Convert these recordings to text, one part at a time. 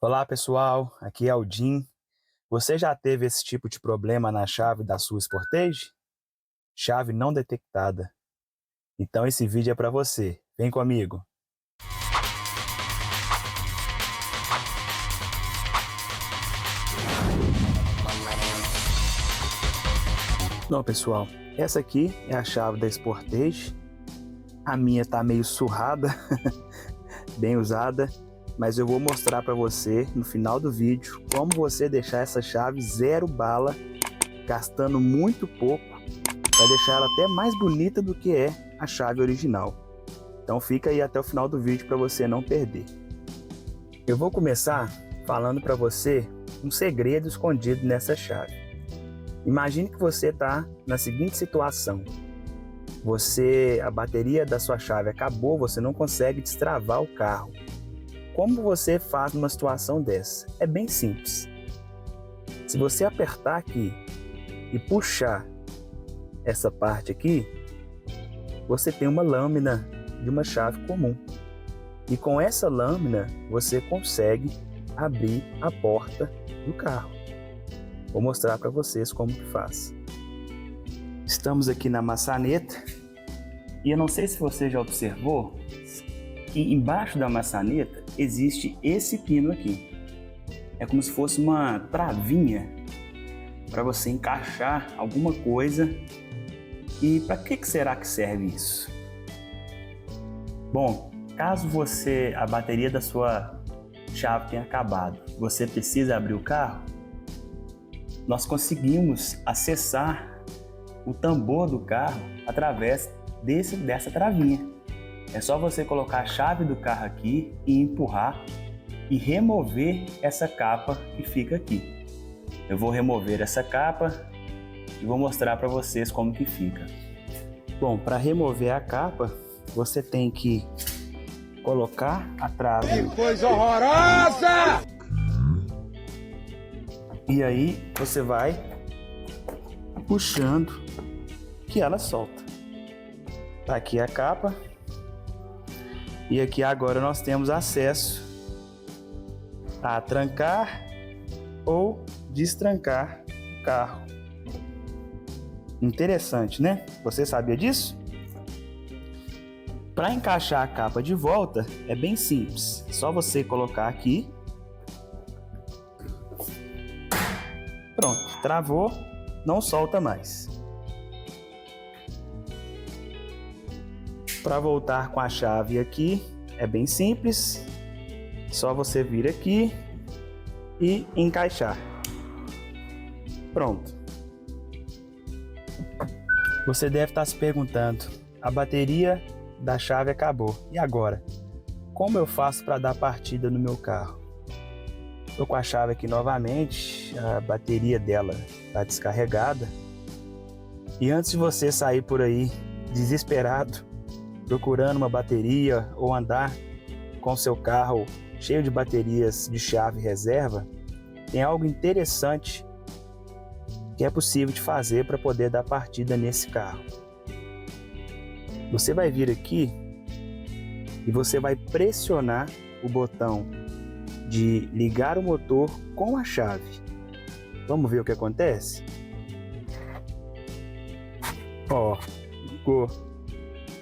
Olá pessoal, aqui é o Jim. Você já teve esse tipo de problema na chave da sua Sportage? Chave não detectada. Então esse vídeo é para você. Vem comigo. Bom pessoal, essa aqui é a chave da Sportage. A minha tá meio surrada, bem usada, mas eu vou mostrar para você no final do vídeo como você deixar essa chave zero bala, gastando muito pouco, para deixar ela até mais bonita do que é a chave original. Então fica aí até o final do vídeo para você não perder. Eu vou começar falando para você um segredo escondido nessa chave. Imagine que você está na seguinte situação. A bateria da sua chave acabou, você não consegue destravar o carro. Como você faz numa situação dessa? É bem simples. Se você apertar aqui e puxar essa parte aqui, você tem uma lâmina de uma chave comum. E com essa lâmina você consegue abrir a porta do carro. Vou mostrar para vocês como que faz. Estamos aqui na maçaneta e eu não sei se você já observou que embaixo da maçaneta existe esse pino aqui. É como se fosse uma travinha para você encaixar alguma coisa. E para que será que serve isso? Bom, caso a bateria da sua chave tenha acabado, você precisa abrir o carro, nós conseguimos acessar o tambor do carro através dessa travinha. É só você colocar a chave do carro aqui e empurrar e remover essa capa que fica aqui. Eu vou remover essa capa e vou mostrar para vocês como que fica. Bom, para remover a capa, você tem que colocar a trave. Que coisa horrorosa! E aí você vai puxando que ela solta. Tá aqui a capa. E aqui agora nós temos acesso a trancar ou destrancar o carro. Interessante, né? Você sabia disso? Para encaixar a capa de volta é bem simples. É só você colocar aqui. Pronto, travou, não solta mais. Para voltar com a chave aqui é bem simples. Só você vir aqui e encaixar. Pronto. Você deve estar se perguntando, a bateria da chave acabou. E agora? Como eu faço para dar partida no meu carro? Estou com a chave aqui novamente, a bateria dela está descarregada. E antes de você sair por aí desesperado, procurando uma bateria ou andar com seu carro cheio de baterias de chave reserva, tem algo interessante que é possível de fazer para poder dar partida nesse carro. Você vai vir aqui e você vai pressionar o botão de ligar o motor com a chave. Vamos ver o que acontece? Ó, ligou.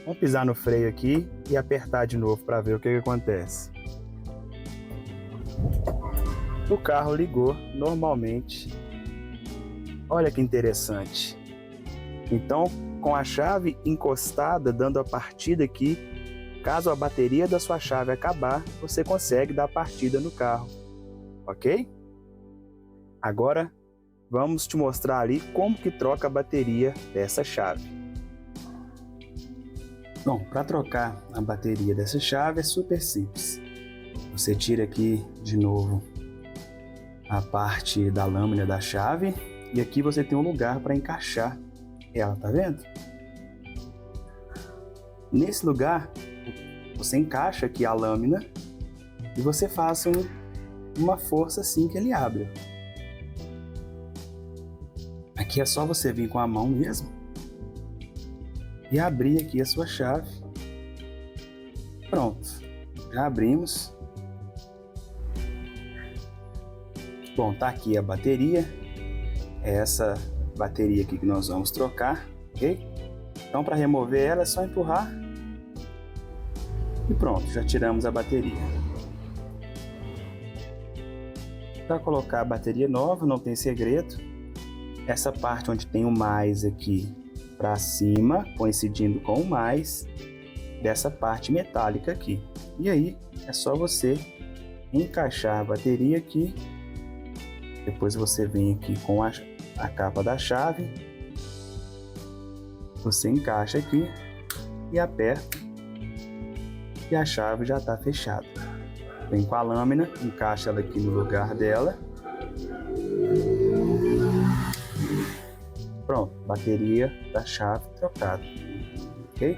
Vamos pisar no freio aqui e apertar de novo para ver o que acontece. O carro ligou normalmente. Olha que interessante. Então, com a chave encostada, dando a partida aqui, caso a bateria da sua chave acabar, você consegue dar partida no carro, ok? Agora, vamos te mostrar ali como que troca a bateria dessa chave. Bom, para trocar a bateria dessa chave é super simples. Você tira aqui de novo a parte da lâmina da chave e aqui você tem um lugar para encaixar ela, tá vendo? Nesse lugar, você encaixa aqui a lâmina e você faz uma força assim que ele abre. Aqui é só você vir com a mão mesmo e abrir aqui a sua chave. Pronto, já abrimos. Bom, tá aqui a bateria. É essa bateria aqui que nós vamos trocar, ok? Então, para remover ela é só empurrar e pronto, já tiramos a bateria. Para colocar a bateria nova, não tem segredo. Essa parte onde tem o mais aqui para cima, coincidindo com o mais dessa parte metálica aqui. E aí é só você encaixar a bateria aqui. Depois você vem aqui com a capa da chave. Você encaixa aqui e aperta e a chave já está fechada. Vem com a lâmina, encaixa ela aqui no lugar dela. Pronto, bateria da chave trocada, ok?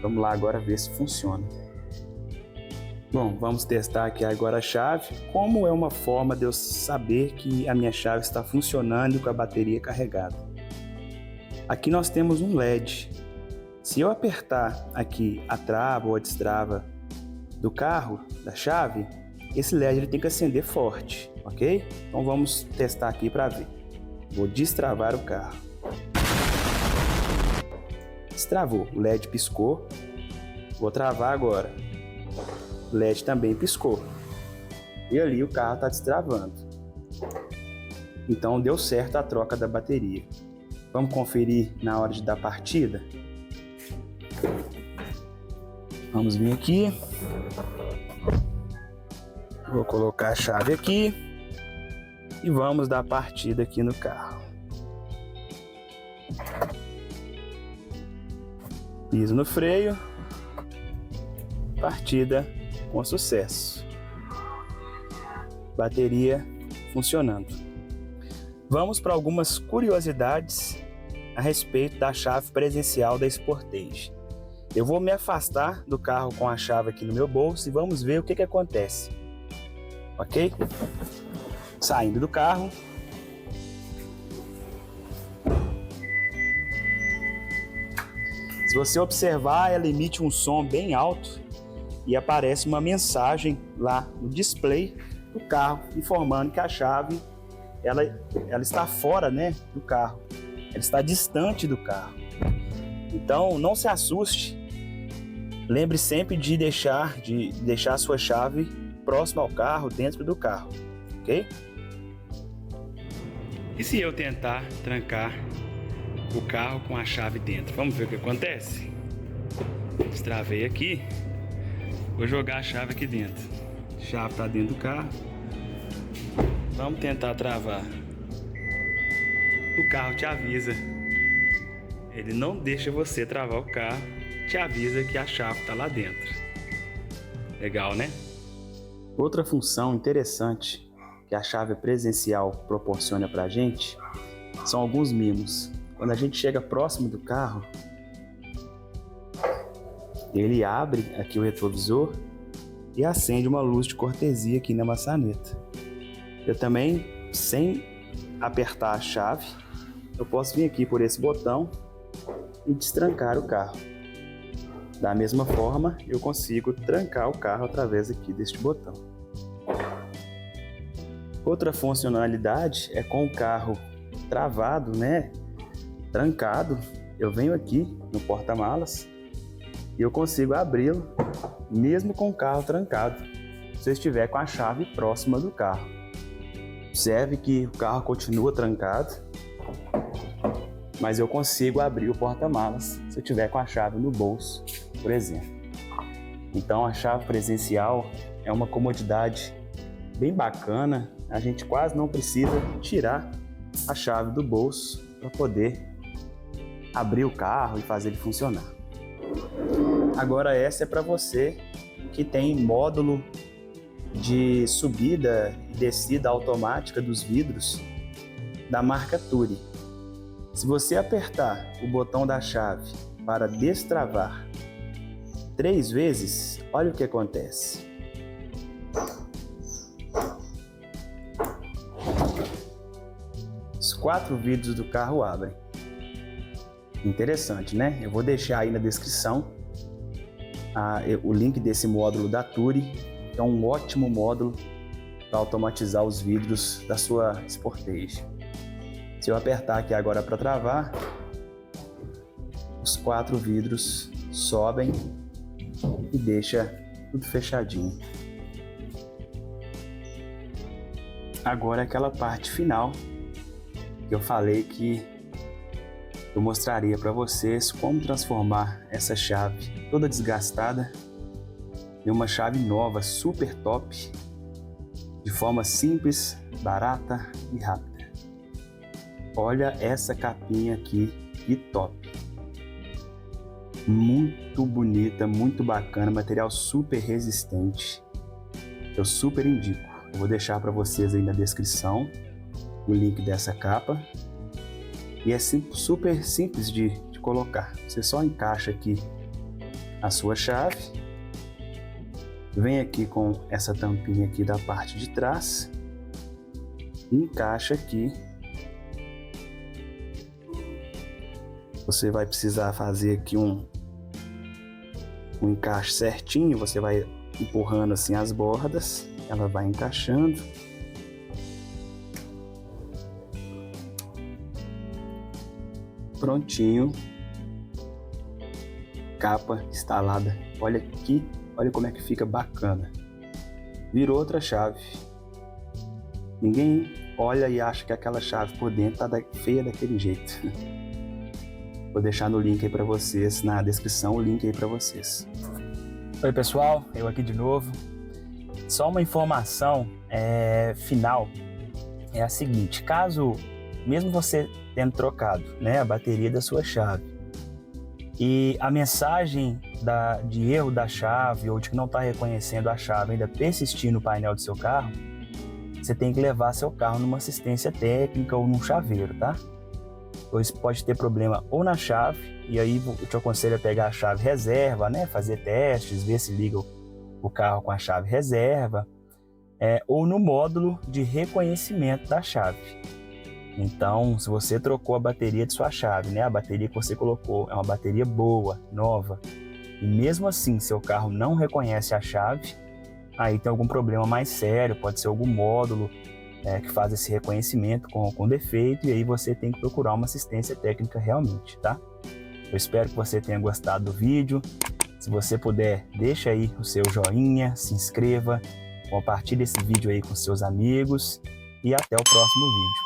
Vamos lá agora ver se funciona. Bom, vamos testar aqui agora a chave. Como é uma forma de eu saber que a minha chave está funcionando com a bateria carregada? Aqui nós temos um LED. Se eu apertar aqui a trava ou a destrava do carro, da chave, esse LED ele tem que acender forte, ok? Então vamos testar aqui para ver. Vou destravar o carro. Destravou, o LED piscou. Vou travar agora. O LED também piscou. E ali o carro está destravando. Então deu certo a troca da bateria. Vamos conferir na hora de dar partida? Vamos vir aqui. Vou colocar a chave aqui. E vamos dar partida aqui no carro. Piso no freio. Partida com sucesso. Bateria funcionando. Vamos para algumas curiosidades a respeito da chave presencial da Sportage. Eu vou me afastar do carro com a chave aqui no meu bolso e vamos ver o que acontece. Ok? Saindo do carro. Se você observar, ela emite um som bem alto e aparece uma mensagem lá no display do carro informando que a chave ela está fora, né, do carro. Ela está distante do carro. Então não se assuste. Lembre sempre de deixar a sua chave próxima ao carro, dentro do carro, ok? E se eu tentar trancar o carro com a chave dentro? Vamos ver o que acontece? Destravei aqui. Vou jogar a chave aqui dentro. A chave está dentro do carro. Vamos tentar travar. O carro te avisa. Ele não deixa você travar o carro. Te avisa que a chave está lá dentro. Legal, né? Outra função interessante que a chave presencial proporciona para a gente são alguns mimos. Quando a gente chega próximo do carro, ele abre aqui o retrovisor e acende uma luz de cortesia aqui na maçaneta. Eu também, sem apertar a chave, eu posso vir aqui por esse botão e destrancar o carro. Da mesma forma, eu consigo trancar o carro através aqui deste botão. Outra funcionalidade é com o carro travado, né? Trancado, eu venho aqui no porta-malas e eu consigo abri-lo mesmo com o carro trancado, se eu estiver com a chave próxima do carro. Observe que o carro continua trancado, mas eu consigo abrir o porta-malas se eu estiver com a chave no bolso, por exemplo. Então a chave presencial é uma comodidade bem bacana. A gente quase não precisa tirar a chave do bolso para poder abrir o carro e fazer ele funcionar. Agora essa é para você que tem módulo de subida e descida automática dos vidros da marca Turi. Se você apertar o botão da chave para destravar 3 vezes, olha o que acontece. Os 4 vidros do carro abrem. Interessante, né? Eu vou deixar aí na descrição o link desse módulo da Turi, que é um ótimo módulo para automatizar os vidros da sua Sportage. Se eu apertar aqui agora para travar, os 4 vidros sobem e deixa tudo fechadinho. Agora aquela parte final que eu falei que eu mostraria para vocês como transformar essa chave toda desgastada em uma chave nova, super top, de forma simples, barata e rápida. Olha essa capinha aqui, que top! Muito bonita, muito bacana, material super resistente. Eu super indico. Eu vou deixar para vocês aí na descrição o link dessa capa. E é super simples de colocar. Você só encaixa aqui a sua chave. Vem aqui com essa tampinha aqui da parte de trás. Encaixa aqui. Você vai precisar fazer aqui um encaixe certinho. Você vai empurrando assim as bordas. Ela vai encaixando. Prontinho. Capa instalada. Olha aqui, olha como é que fica bacana. Virou outra chave. Ninguém olha e acha que aquela chave por dentro tá feia daquele jeito. Vou deixar no link aí para vocês, na descrição, o link aí para vocês. Oi pessoal, eu aqui de novo. Só uma informação final é a seguinte: caso, mesmo você tendo trocado, né, a bateria da sua chave e a mensagem de erro da chave ou de que não está reconhecendo a chave ainda persistir no painel do seu carro, você tem que levar seu carro numa assistência técnica ou num chaveiro, tá? Pois pode ter problema ou na chave, e aí eu te aconselho a pegar a chave reserva, né, fazer testes, ver se liga o carro com a chave reserva, ou no módulo de reconhecimento da chave. Então, se você trocou a bateria de sua chave, né, a bateria que você colocou é uma bateria boa, nova, e mesmo assim seu carro não reconhece a chave, aí tem algum problema mais sério, pode ser algum módulo que faz esse reconhecimento com defeito, e aí você tem que procurar uma assistência técnica realmente, tá? Eu espero que você tenha gostado do vídeo. Se você puder, deixa aí o seu joinha, se inscreva, compartilhe esse vídeo aí com seus amigos e até o próximo vídeo.